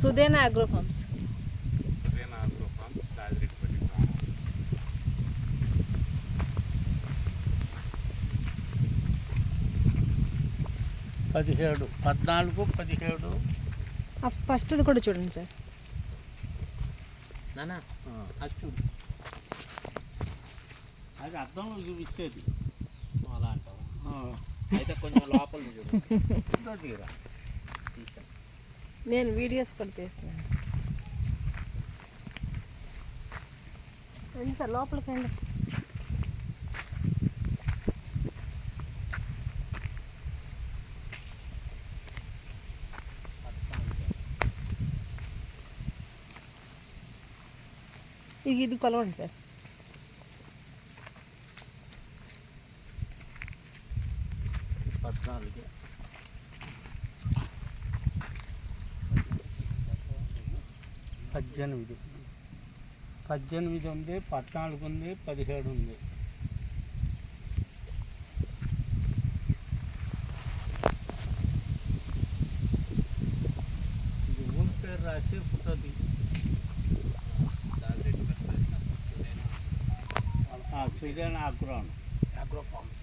సుదేనా agro forms. రాజిరెడ్డిపల్లి. 17, 14, 17. ఫస్ట్ది కూడా చూడండి సార్. నానా అది చూడు, అది అర్థంలో చూపించేది అలా అంటావు. అయితే కొంచెం లోపల చూడు. తీరా తీసా. నేను వీడియోస్ కూడా తీస్తున్నాను. రండి సార్ లోపలికి రండి. ఇది కొలవండి సార్. పద్నాలుగు 18 ఉంది, 14 ఉంది, 17 ఉంది. ఇది ఊరి పేరు రాసి పుట్టది. సుజన అగ్రో ఫార్మ్స్.